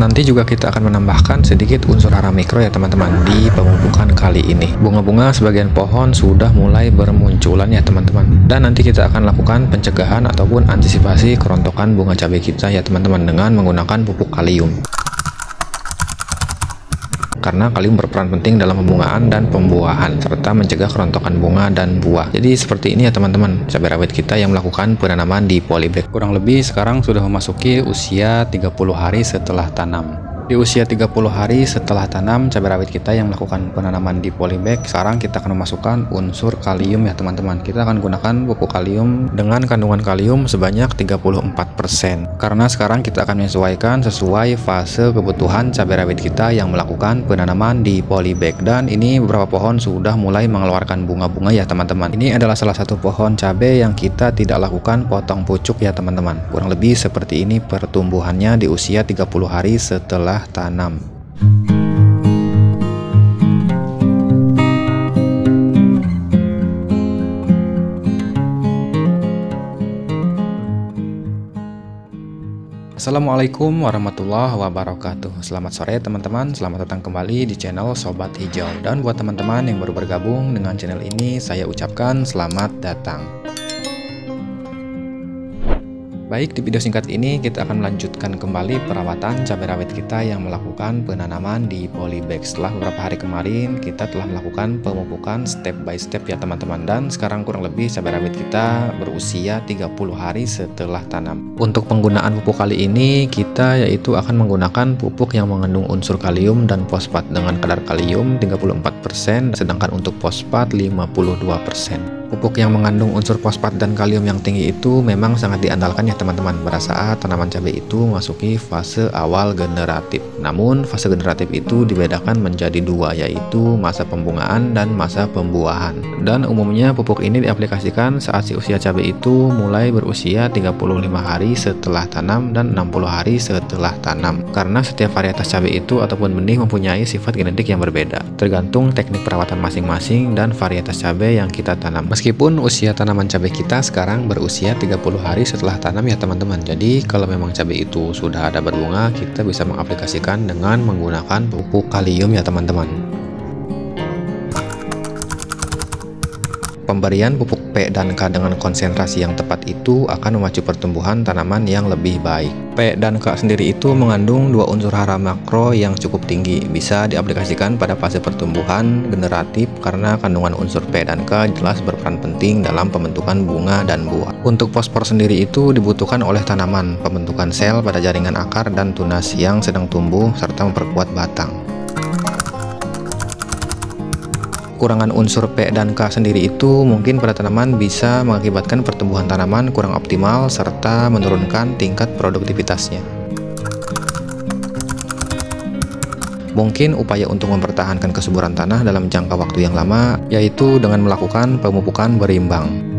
Nanti juga kita akan menambahkan sedikit unsur hara mikro ya teman-teman di pemupukan kali ini. Bunga-bunga sebagian pohon sudah mulai bermunculan ya teman-teman. Dan nanti kita akan lakukan pencegahan ataupun antisipasi kerontokan bunga cabai kita ya teman-teman dengan menggunakan pupuk kalium. Karena kalium berperan penting dalam pembungaan dan pembuahan serta mencegah kerontokan bunga dan buah. Jadi seperti ini ya teman-teman, cabai rawit kita yang melakukan penanaman di polybag. Kurang lebih sekarang sudah memasuki usia 30 hari setelah tanam. Di usia 30 hari setelah tanam cabai rawit kita yang melakukan penanaman di polybag, sekarang kita akan memasukkan unsur kalium ya teman-teman. Kita akan gunakan pupuk kalium dengan kandungan kalium sebanyak 34%. Karena sekarang kita akan menyesuaikan sesuai fase kebutuhan cabai rawit kita yang melakukan penanaman di polybag. Dan ini beberapa pohon sudah mulai mengeluarkan bunga-bunga ya teman-teman. Ini adalah salah satu pohon cabai yang kita tidak lakukan potong pucuk ya teman-teman. Kurang lebih seperti ini pertumbuhannya di usia 30 hari setelah tanam. Assalamualaikum warahmatullahi wabarakatuh. Selamat sore teman-teman, selamat datang kembali di channel Sobat Hijau. Dan buat teman-teman yang baru bergabung dengan channel ini, saya ucapkan selamat datang. Baik, di video singkat ini kita akan melanjutkan kembali perawatan cabai rawit kita yang melakukan penanaman di polybag. Setelah beberapa hari kemarin kita telah melakukan pemupukan step by step ya teman-teman. Dan sekarang kurang lebih cabai rawit kita berusia 30 hari setelah tanam. Untuk penggunaan pupuk kali ini kita yaitu akan menggunakan pupuk yang mengandung unsur kalium dan fosfat dengan kadar kalium 34%, sedangkan untuk fosfat 52%. Pupuk yang mengandung unsur fosfat dan kalium yang tinggi itu memang sangat diandalkan ya teman-teman pada saat tanaman cabai itu memasuki fase awal generatif. Namun fase generatif itu dibedakan menjadi dua, yaitu masa pembungaan dan masa pembuahan. Dan umumnya pupuk ini diaplikasikan saat si usia cabai itu mulai berusia 35 hari setelah tanam dan 60 hari setelah tanam. Karena setiap varietas cabai itu ataupun benih mempunyai sifat genetik yang berbeda, tergantung teknik perawatan masing-masing dan varietas cabai yang kita tanam. Meskipun usia tanaman cabai kita sekarang berusia 30 hari setelah tanam ya teman-teman. Jadi kalau memang cabai itu sudah ada berbunga, kita bisa mengaplikasikan dengan menggunakan pupuk kalium ya teman-teman. Pemberian pupuk P dan K dengan konsentrasi yang tepat itu akan memacu pertumbuhan tanaman yang lebih baik. P dan K sendiri itu mengandung dua unsur hara makro yang cukup tinggi. Bisa diaplikasikan pada fase pertumbuhan generatif karena kandungan unsur P dan K jelas berperan penting dalam pembentukan bunga dan buah. Untuk fosfor sendiri itu dibutuhkan oleh tanaman, pembentukan sel pada jaringan akar dan tunas yang sedang tumbuh serta memperkuat batang. Kekurangan unsur P dan K sendiri itu mungkin pada tanaman bisa mengakibatkan pertumbuhan tanaman kurang optimal serta menurunkan tingkat produktivitasnya. Mungkin upaya untuk mempertahankan kesuburan tanah dalam jangka waktu yang lama yaitu dengan melakukan pemupukan berimbang.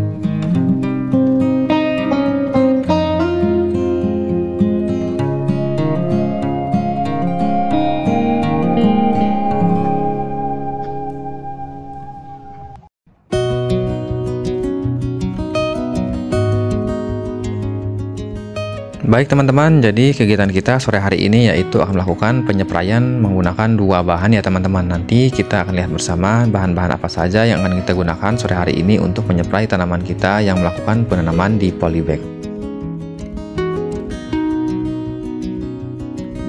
Baik teman-teman, jadi kegiatan kita sore hari ini yaitu akan melakukan penyepraian menggunakan dua bahan ya teman-teman. Nanti kita akan lihat bersama bahan-bahan apa saja yang akan kita gunakan sore hari ini untuk menyeprai tanaman kita yang melakukan penanaman di polybag.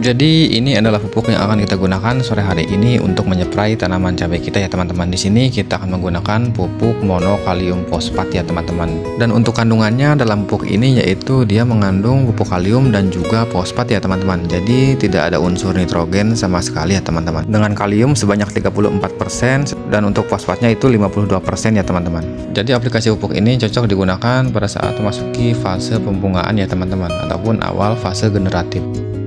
Jadi ini adalah pupuk yang akan kita gunakan sore hari ini untuk menyeprai tanaman cabai kita ya teman-teman. Di sini kita akan menggunakan pupuk monokalium fosfat ya teman-teman. Dan untuk kandungannya dalam pupuk ini yaitu dia mengandung pupuk kalium dan juga fosfat ya teman-teman. Jadi tidak ada unsur nitrogen sama sekali ya teman-teman. Dengan kalium sebanyak 34% dan untuk fosfatnya itu 52% ya teman-teman. Jadi aplikasi pupuk ini cocok digunakan pada saat memasuki fase pembungaan ya teman-teman ataupun awal fase generatif.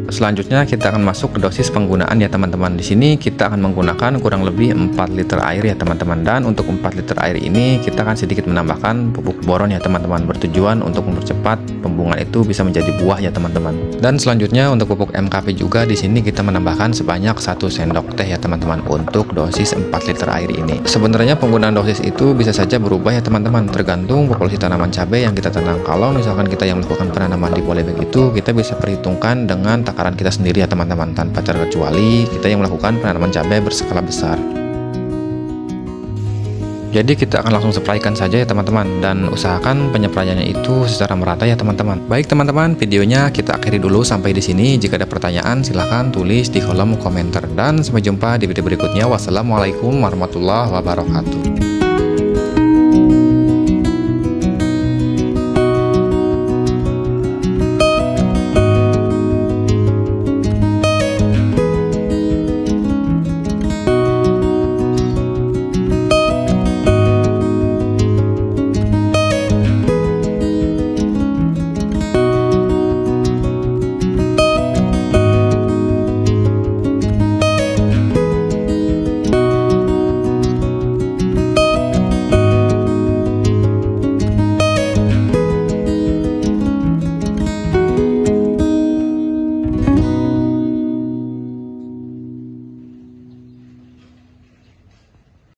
Selanjutnya kita akan masuk ke dosis penggunaan ya teman-teman. Di sini kita akan menggunakan kurang lebih 4 liter air ya teman-teman. Dan untuk 4 liter air ini kita akan sedikit menambahkan pupuk boron ya teman-teman, bertujuan untuk mempercepat pembungaan itu bisa menjadi buah ya teman-teman. Dan selanjutnya untuk pupuk MKP juga di sini kita menambahkan sebanyak 1 sendok teh ya teman-teman untuk dosis 4 liter air ini. Sebenarnya penggunaan dosis itu bisa saja berubah ya teman-teman, tergantung populasi tanaman cabai yang kita tanam. Kalau misalkan kita yang melakukan penanaman di polybag itu, kita bisa perhitungkan dengan takaran kita sendiri ya teman-teman, tanpa terkecuali kita yang melakukan penanaman cabai berskala besar. Jadi kita akan langsung spraykan saja ya teman-teman, dan usahakan penyepraiannya itu secara merata ya teman-teman. Baik teman-teman, videonya kita akhiri dulu sampai di sini. Jika ada pertanyaan silahkan tulis di kolom komentar, dan sampai jumpa di video berikutnya. Wassalamualaikum warahmatullahi wabarakatuh.